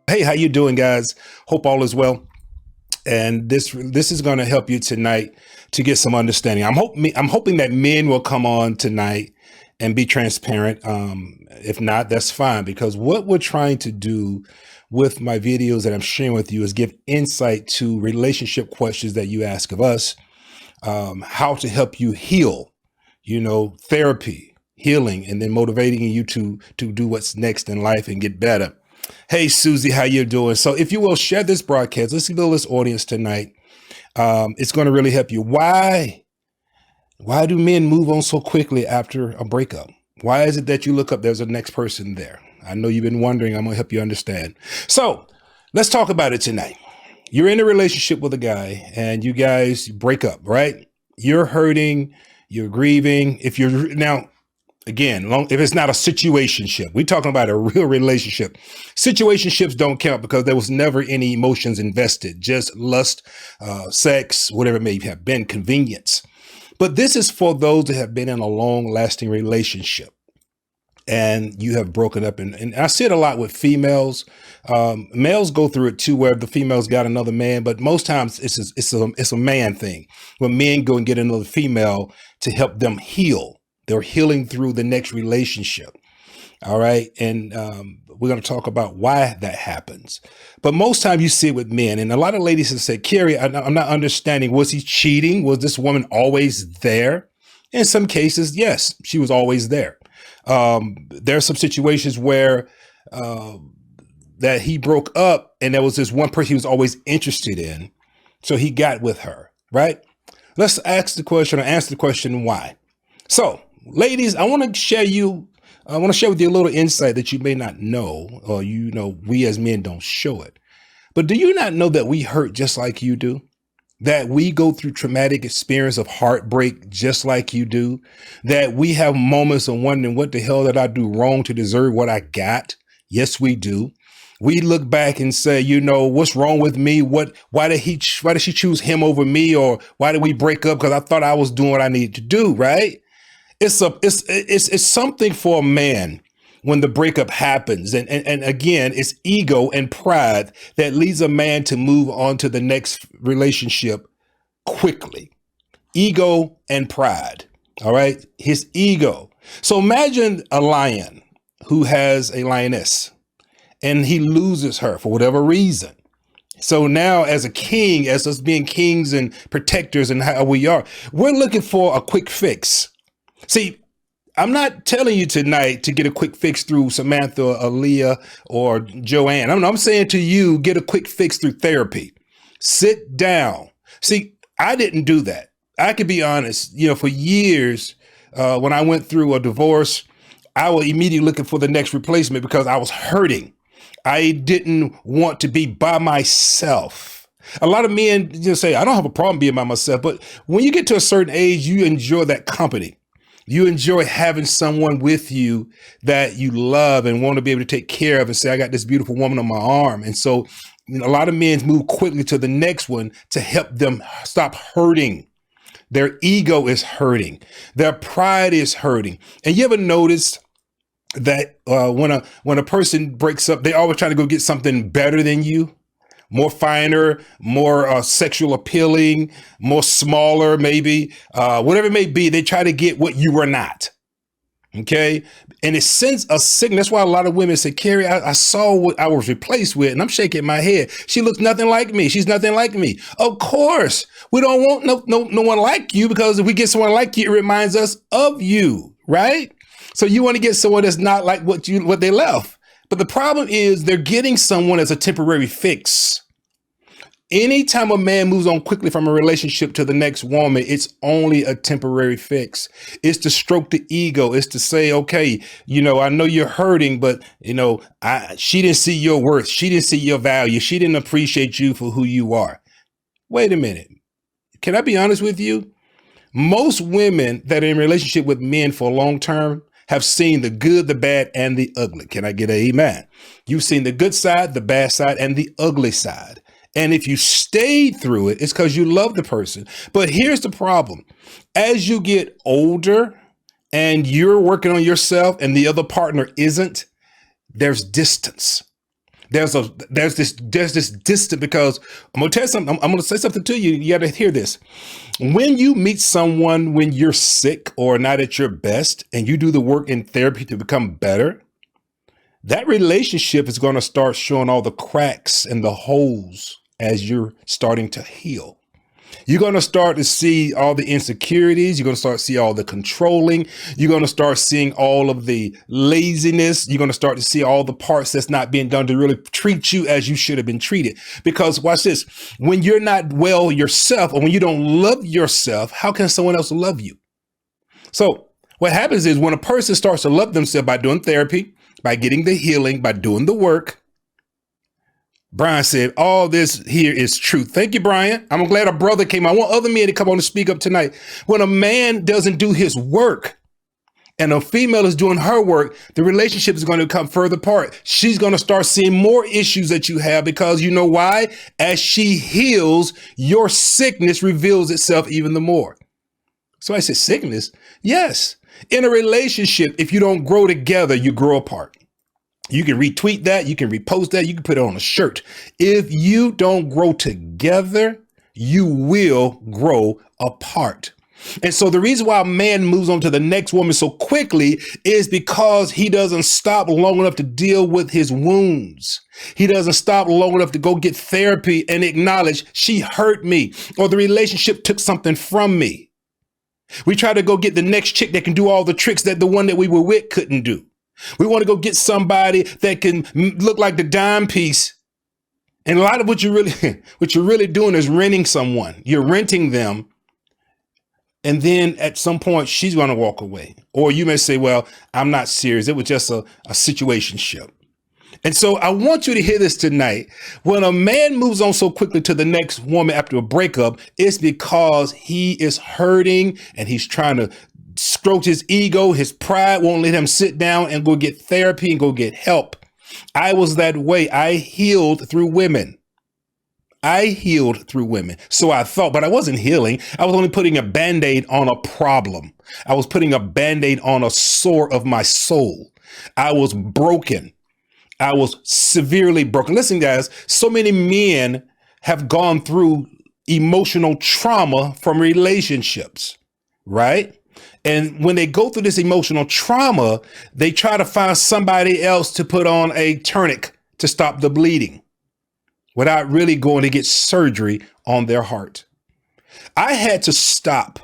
Hey, how you doing, guys? Hope all is well. And this is going to help you tonight to get some understanding. I'm hoping that men will come on tonight and be transparent. If not, that's fine, because what we're trying to do with my videos that I'm sharing with you is give insight to relationship questions that you ask of us, how to help you heal, therapy, healing, and then motivating you to do what's next in life and get better. Hey, Susie, how you doing? So if you will share this broadcast, let's build this audience tonight. It's going to really help you. Why do men move on so quickly after a breakup? Why is it that you look up, there's a next person there? I know you've been wondering. I'm going to help you understand. So let's talk about it tonight. You're in a relationship with a guy and you guys break up, right? You're hurting, you're grieving. If it's not a situationship, we're talking about a real relationship. Situationships don't count because there was never any emotions invested, just lust, sex, whatever it may have been, convenience. But this is for those that have been in a long lasting relationship and you have broken up. And I see it a lot with females. Males go through it too, where the female's got another man, but most times it's a man thing when men go and get another female to help them heal. They're healing through the next relationship. All right. And we're going to talk about why that happens. But most time you see it with men. And a lot of ladies have said, Carrie, I'm not understanding. Was he cheating? Was this woman always there? In some cases, yes, she was always there. There are some situations where that he broke up and there was this one person he was always interested in. So he got with her. Right. Let's ask the question or answer the question why. So, ladies, I want to share with you a little insight that you may not know, or we as men don't show it. But do you not know that we hurt just like you do? That we go through traumatic experience of heartbreak just like you do? That we have moments of wondering, what the hell did I do wrong to deserve what I got? Yes, we do. We look back and say, what's wrong with me? Why did she choose him over me? Or why did we break up? Because I thought I was doing what I needed to do, right? It's something for a man when the breakup happens. And again, it's ego and pride that leads a man to move on to the next relationship quickly. Ego and pride. All right. His ego. So imagine a lion who has a lioness and he loses her for whatever reason. So now as a king, as us being kings and protectors and how we are, we're looking for a quick fix. See, I'm not telling you tonight to get a quick fix through Samantha or Aaliyah or Joanne. I'm saying to you, get a quick fix through therapy. Sit down. See, I didn't do that. I could be honest, for years, when I went through a divorce, I was immediately looking for the next replacement because I was hurting. I didn't want to be by myself. A lot of men just say, I don't have a problem being by myself. But when you get to a certain age, you enjoy that company. You enjoy having someone with you that you love and want to be able to take care of and say, I got this beautiful woman on my arm. And so a lot of men move quickly to the next one to help them stop hurting. Their ego is hurting. Their pride is hurting. And you ever noticed that when a person breaks up, they always try to go get something better than you? More finer, more sexual appealing, more smaller, maybe, whatever it may be. They try to get what you were not. Okay. And it sends a signal. That's why a lot of women say, Carrie, I saw what I was replaced with, and I'm shaking my head. She looks nothing like me. She's nothing like me. Of course, we don't want no one like you, because if we get someone like you, it reminds us of you, right? So you want to get someone that's not like what they left. But the problem is they're getting someone as a temporary fix. Anytime a man moves on quickly from a relationship to the next woman, it's only a temporary fix. It's to stroke the ego. It's to say, okay, I know you're hurting, but she didn't see your worth. She didn't see your value. She didn't appreciate you for who you are. Wait a minute. Can I be honest with you? Most women that are in a relationship with men for long term have seen the good, the bad, and the ugly. Can I get an amen? You've seen the good side, the bad side, and the ugly side. And if you stayed through it, it's because you love the person. But here's the problem. As you get older and you're working on yourself and the other partner isn't, there's distance. There's this distant, because I'm gonna tell you something. I'm gonna say something to you. You gotta hear this. When you meet someone when you're sick or not at your best, and you do the work in therapy to become better, that relationship is gonna start showing all the cracks and the holes as you're starting to heal. You're going to start to see all the insecurities. You're going to start to see all the controlling. You're going to start seeing all of the laziness. You're going to start to see all the parts that's not being done to really treat you as you should have been treated. Because watch this, when you're not well yourself, or when you don't love yourself, how can someone else love you? So what happens is, when a person starts to love themselves by doing therapy, by getting the healing, by doing the work, Brian said, all this here is true. Thank you, Brian. I'm glad a brother came. I want other men to come on to speak up tonight. When a man doesn't do his work and a female is doing her work, the relationship is going to come further apart. She's going to start seeing more issues that you have, because you know why? As she heals, your sickness reveals itself even the more. So I said, sickness? Yes. In a relationship, if you don't grow together, you grow apart. You can retweet that. You can repost that. You can put it on a shirt. If you don't grow together, you will grow apart. And so the reason why a man moves on to the next woman so quickly is because he doesn't stop long enough to deal with his wounds. He doesn't stop long enough to go get therapy and acknowledge, she hurt me, or the relationship took something from me. We try to go get the next chick that can do all the tricks that the one that we were with couldn't do. We want to go get somebody that can look like the dime piece. And a lot of what you're really doing is renting someone. You're renting them. And then at some point, she's going to walk away. Or you may say, well, I'm not serious. It was just a situationship. And so I want you to hear this tonight. When a man moves on so quickly to the next woman after a breakup, it's because he is hurting and he's trying to stroke his ego. His pride won't let him sit down and go get therapy and go get help. I was that way. I healed through women. So I thought, but I wasn't healing. I was only putting a Band-Aid on a problem. I was putting a Band-Aid on a sore of my soul. I was broken. I was severely broken. Listen, guys, so many men have gone through emotional trauma from relationships, right? And when they go through this emotional trauma, they try to find somebody else to put on a tourniquet to stop the bleeding without really going to get surgery on their heart. I had to stop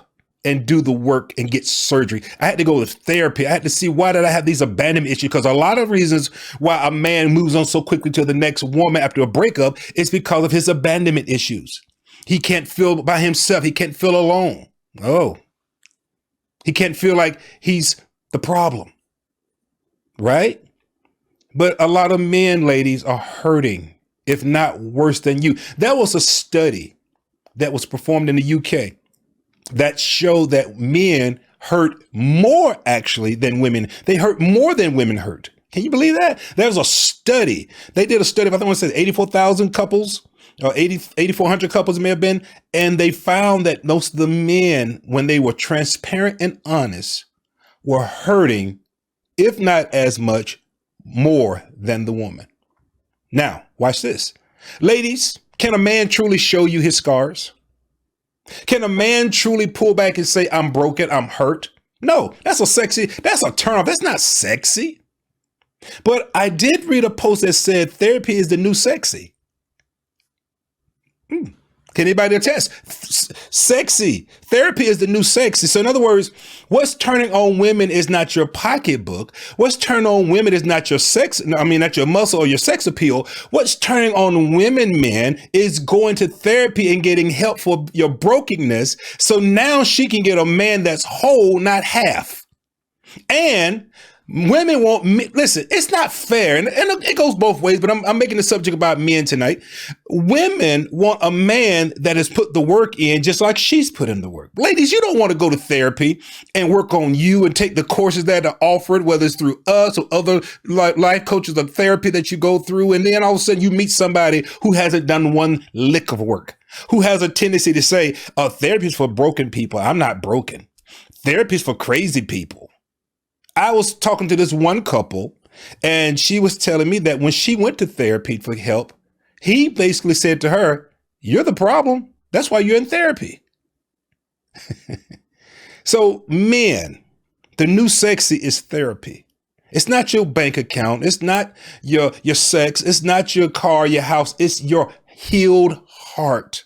and do the work and get surgery. I had to go to therapy. I had to see, why did I have these abandonment issues? Because a lot of reasons why a man moves on so quickly to the next woman after a breakup is because of his abandonment issues. He can't feel by himself. He can't feel alone. Oh, he can't feel like he's the problem, right? But a lot of men, ladies, are hurting, if not worse than you. That was a study that was performed in the UK that showed that men hurt more actually than women. They hurt more than women hurt. Can you believe that? There's a study. They did a study of, I think it said 84,000 couples, or 8,400 couples it may have been. And they found that most of the men, when they were transparent and honest, were hurting, if not as much, more than the woman. Now, watch this. Ladies, can a man truly show you his scars? Can a man truly pull back and say, I'm broken, I'm hurt? No, that's a turn off. That's not sexy. But I did read a post that said therapy is the new sexy. Can anybody attest? Sexy. Therapy is the new sexy. So in other words, what's turning on women is not your pocketbook. What's turning on women is not your not your muscle or your sex appeal. What's turning on women, men, is going to therapy and getting help for your brokenness. So now she can get a man that's whole, not half. And women won't listen. It's not fair, and it goes both ways. But I'm making the subject about men tonight. Women want a man that has put the work in, just like she's put in the work. Ladies, you don't want to go to therapy and work on you and take the courses that are offered, whether it's through us or other life coaches of therapy that you go through, and then all of a sudden you meet somebody who hasn't done one lick of work, who has a tendency to say, "Therapy is for broken people." I'm not broken. Therapy is for crazy people. I was talking to this one couple, And she was telling me that when she went to therapy for help, he basically said to her, "You're the problem. That's why you're in therapy." So men, the new sexy is therapy. It's not your bank account. It's not your sex. It's not your car, your house. It's your healed heart.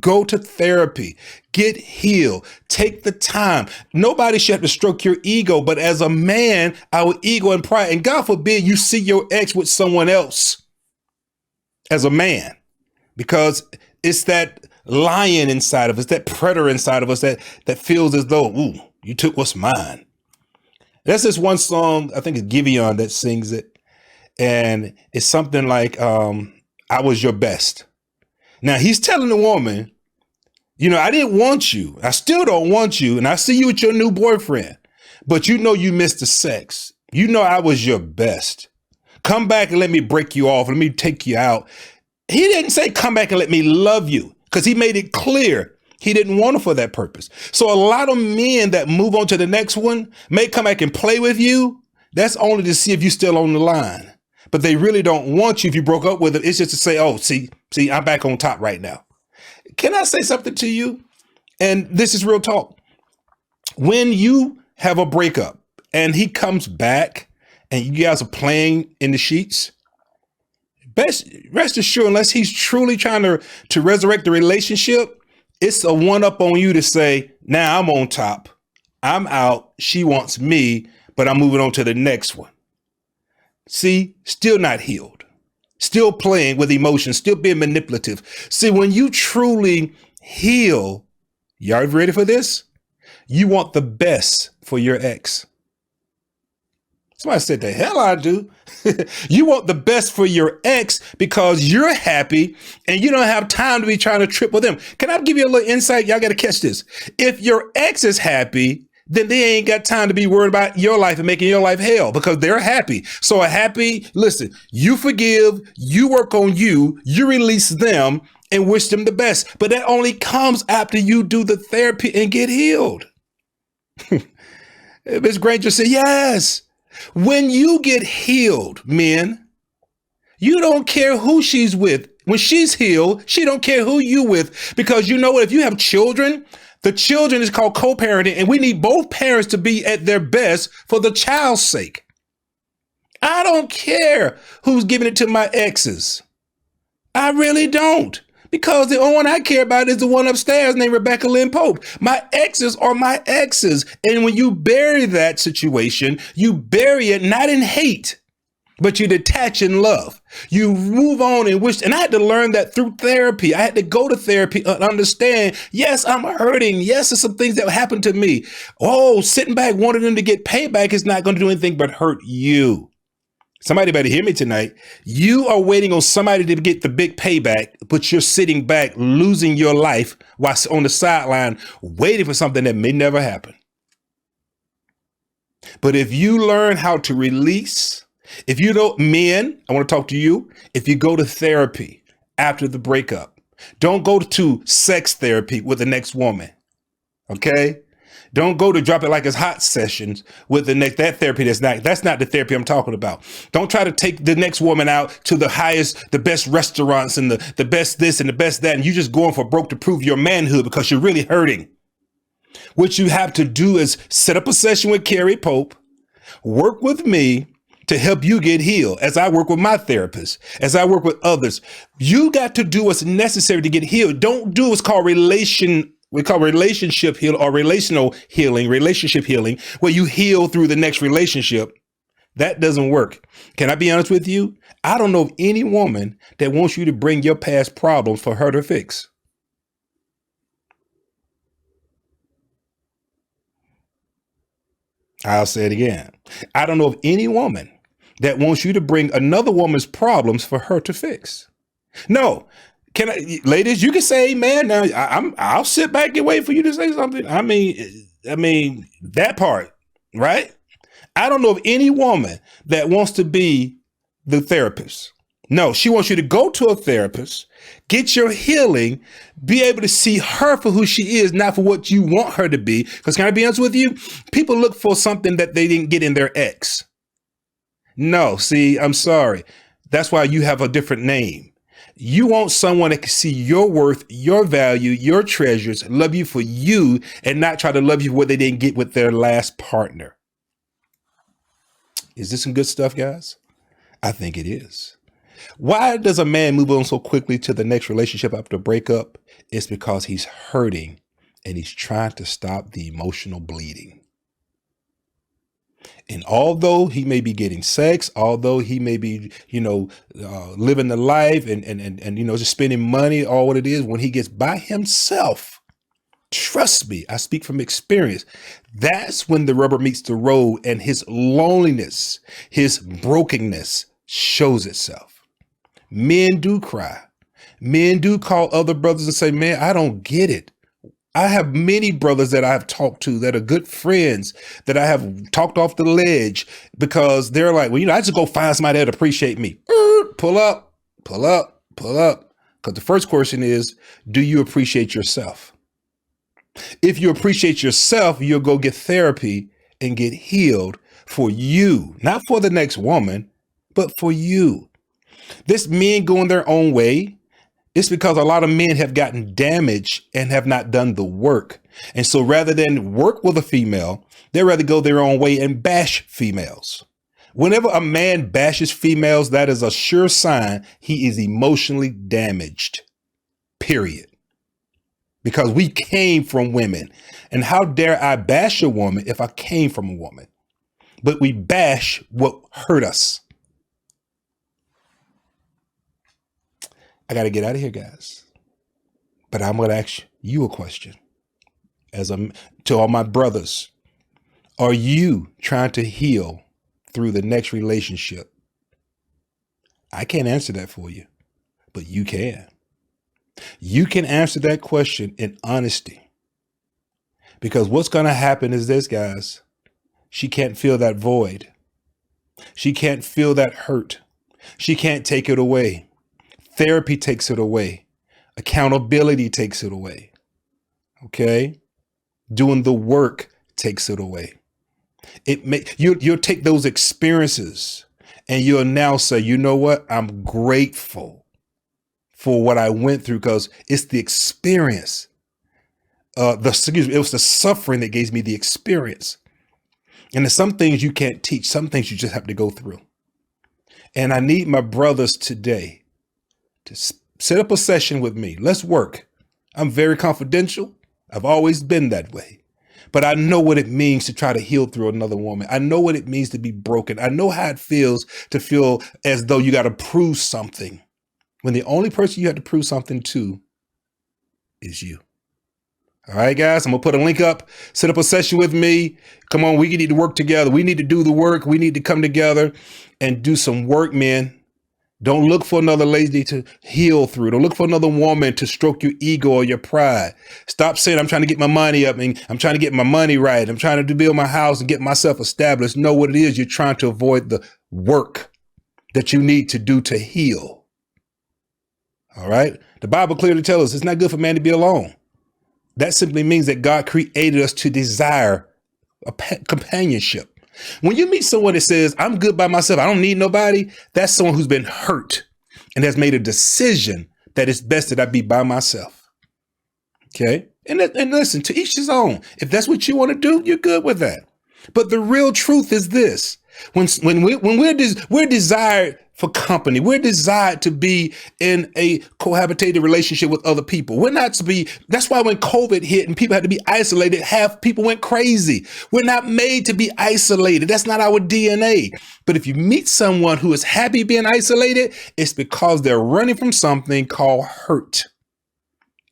Go to therapy, get healed, take the time. Nobody should have to stroke your ego, but as a man, our ego and pride, and God forbid you see your ex with someone else as a man, because it's that lion inside of us, that predator inside of us that feels as though, ooh, you took what's mine. That's this one song, I think it's Giveon that sings it. And it's something like, I was your best. Now he's telling the woman, I didn't want you. I still don't want you. And I see you with your new boyfriend, but you missed the sex. I was your best. Come back and let me break you off. Let me take you out. He didn't say come back and let me love you, because he made it clear he didn't want it for that purpose. So a lot of men that move on to the next one may come back and play with you. That's only to see if you're still on the line. But they really don't want you if you broke up with them. It's just to say, oh, see, I'm back on top right now. Can I say something to you? And this is real talk. When you have a breakup and he comes back and you guys are playing in the sheets, rest assured, unless he's truly trying to resurrect the relationship, it's a one up on you to say, now I'm on top. I'm out. She wants me, but I'm moving on to the next one. See, still not healed, still playing with emotions, still being manipulative. See, when you truly heal, y'all ready for this? You want the best for your ex. Somebody said, the hell I do. You want the best for your ex because you're happy and you don't have time to be trying to trip with them. Can I give you a little insight? Y'all got to catch this. If your ex is happy, then they ain't got time to be worried about your life and making your life hell, because they're happy. So listen, you forgive, you work on you release them and wish them the best. But that only comes after you do the therapy and get healed. Ms. Granger said, yes. When you get healed, men, you don't care who she's with. When she's healed, she don't care who you with, because you know what? If you have children, the children is called co-parenting, and we need both parents to be at their best for the child's sake. I don't care who's giving it to my exes. I really don't. Because the only one I care about is the one upstairs named Rebecca Lynn Pope. My exes are my exes. And when you bury that situation, you bury it not in hate, but you detach in love. You move on and wish. And I had to learn that through therapy. I had to go to therapy and understand, yes, I'm hurting. Yes, there's some things that happened to me. Oh, sitting back wanting them to get payback is not going to do anything but hurt you. Somebody better hear me tonight. You are waiting on somebody to get the big payback, but you're sitting back, losing your life while on the sideline, waiting for something that may never happen. But if you learn how to release, if you don't, men, I want to talk to you. If you go to therapy after the breakup, don't go to sex therapy with the next woman. Okay? Don't go to drop it like it's hot sessions with that therapy. That's not the therapy I'm talking about. Don't try to take the next woman out to the best restaurants and the best this and the best that. And you just going for broke to prove your manhood because you're really hurting. What you have to do is set up a session with Carrie Pope, work with me to help you get healed, as I work with my therapist, as I work with others. You got to do what's necessary to get healed. Don't do what's called relationship heal or relational healing, relationship healing, where you heal through the next relationship. That doesn't work. Can I be honest with you? I don't know of any woman that wants you to bring your past problems for her to fix. I'll say it again. I don't know of any woman that wants you to bring another woman's problems for her to fix. No. Ladies, you can say amen. Now I'll sit back and wait for you to say something. I mean that part, right? I don't know of any woman that wants to be the therapist. No, she wants you to go to a therapist, get your healing, be able to see her for who she is, not for what you want her to be. Because can I be honest with you? People look for something that they didn't get in their ex. No, see, I'm sorry. That's why you have a different name. You want someone that can see your worth, your value, your treasures, love you for you, and not try to love you for what they didn't get with their last partner. Is this some good stuff, guys? I think it is. Why does a man move on so quickly to the next relationship after a breakup? It's because he's hurting and he's trying to stop the emotional bleeding. And although he may be getting sex, although he may be, living the life and just spending money, all what it is, when he gets by himself, trust me, I speak from experience. That's when the rubber meets the road and his loneliness, his brokenness shows itself. Men do cry. Men do call other brothers and say, man, I don't get it. I have many brothers that I've talked to that are good friends that I have talked off the ledge because they're like, well, I just go find somebody that appreciate me. Pull up, pull up, pull up. Because the first question is, do you appreciate yourself? If you appreciate yourself, you'll go get therapy and get healed for you, not for the next woman, but for you. This men going their own way. It's because a lot of men have gotten damaged and have not done the work. And so rather than work with a female, they rather go their own way and bash females. Whenever a man bashes females, that is a sure sign he is emotionally damaged, period. Because we came from women. And how dare I bash a woman if I came from a woman? But we bash what hurt us. I got to get out of here, guys. But I'm going to ask you a question. To all my brothers, are you trying to heal through the next relationship? I can't answer that for you, but you can. You can answer that question in honesty. Because what's going to happen is this, guys. She can't feel that void. She can't feel that hurt. She can't take it away. Therapy takes it away. Accountability takes it away. Okay? Doing the work takes it away. You'll take those experiences and you'll now say, you know what? I'm grateful for what I went through because it's the experience. It was the suffering that gave me the experience. And there's some things you can't teach. Some things you just have to go through. And I need my brothers today to set up a session with me. Let's work. I'm very confidential. I've always been that way. But I know what it means to try to heal through another woman. I know what it means to be broken. I know how it feels to feel as though you got to prove something when the only person you have to prove something to is you. All right, guys, I'm going to put a link up, set up a session with me. Come on, we need to work together. We need to do the work. We need to come together and do some work, men. Don't look for another lady to heal through. Don't look for another woman to stroke your ego or your pride. Stop saying, I'm trying to get my money up and I'm trying to get my money right. I'm trying to build my house and get myself established. Know what it is. You're trying to avoid the work that you need to do to heal. All right. The Bible clearly tells us it's not good for man to be alone. That simply means that God created us to desire a companionship. When you meet someone that says, I'm good by myself, I don't need nobody, that's someone who's been hurt and has made a decision that it's best that I be by myself. Okay. And listen, to each his own. If that's what you want to do, you're good with that. But the real truth is this. When we're desired for company, we're desired to be in a cohabitated relationship with other people. We're not to be. That's why when COVID hit and people had to be isolated, half people went crazy. We're not made to be isolated. That's not our DNA. But if you meet someone who is happy being isolated, it's because they're running from something called hurt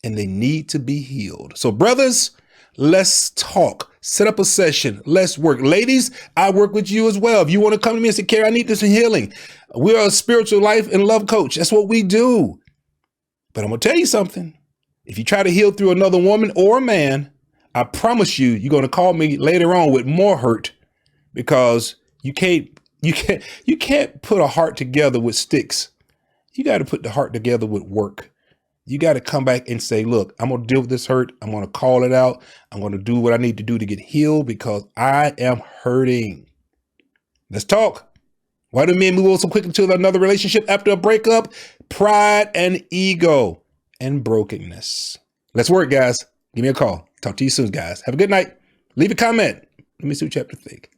and they need to be healed. So brothers, let's talk. Set up a session. Let's work. Ladies, I work with you as well. If you want to come to me and say, Carrie, I need this healing. We're a spiritual life and love coach. That's what we do. But I'm going to tell you something. If you try to heal through another woman or a man, I promise you, you're going to call me later on with more hurt because you can't put a heart together with sticks. You got to put the heart together with work. You got to come back and say, look, I'm going to deal with this hurt. I'm going to call it out. I'm going to do what I need to do to get healed because I am hurting. Let's talk. Why do men move on so quickly to another relationship after a breakup? Pride and ego and brokenness. Let's work, guys. Give me a call. Talk to you soon, guys. Have a good night. Leave a comment. Let me see what you have to think.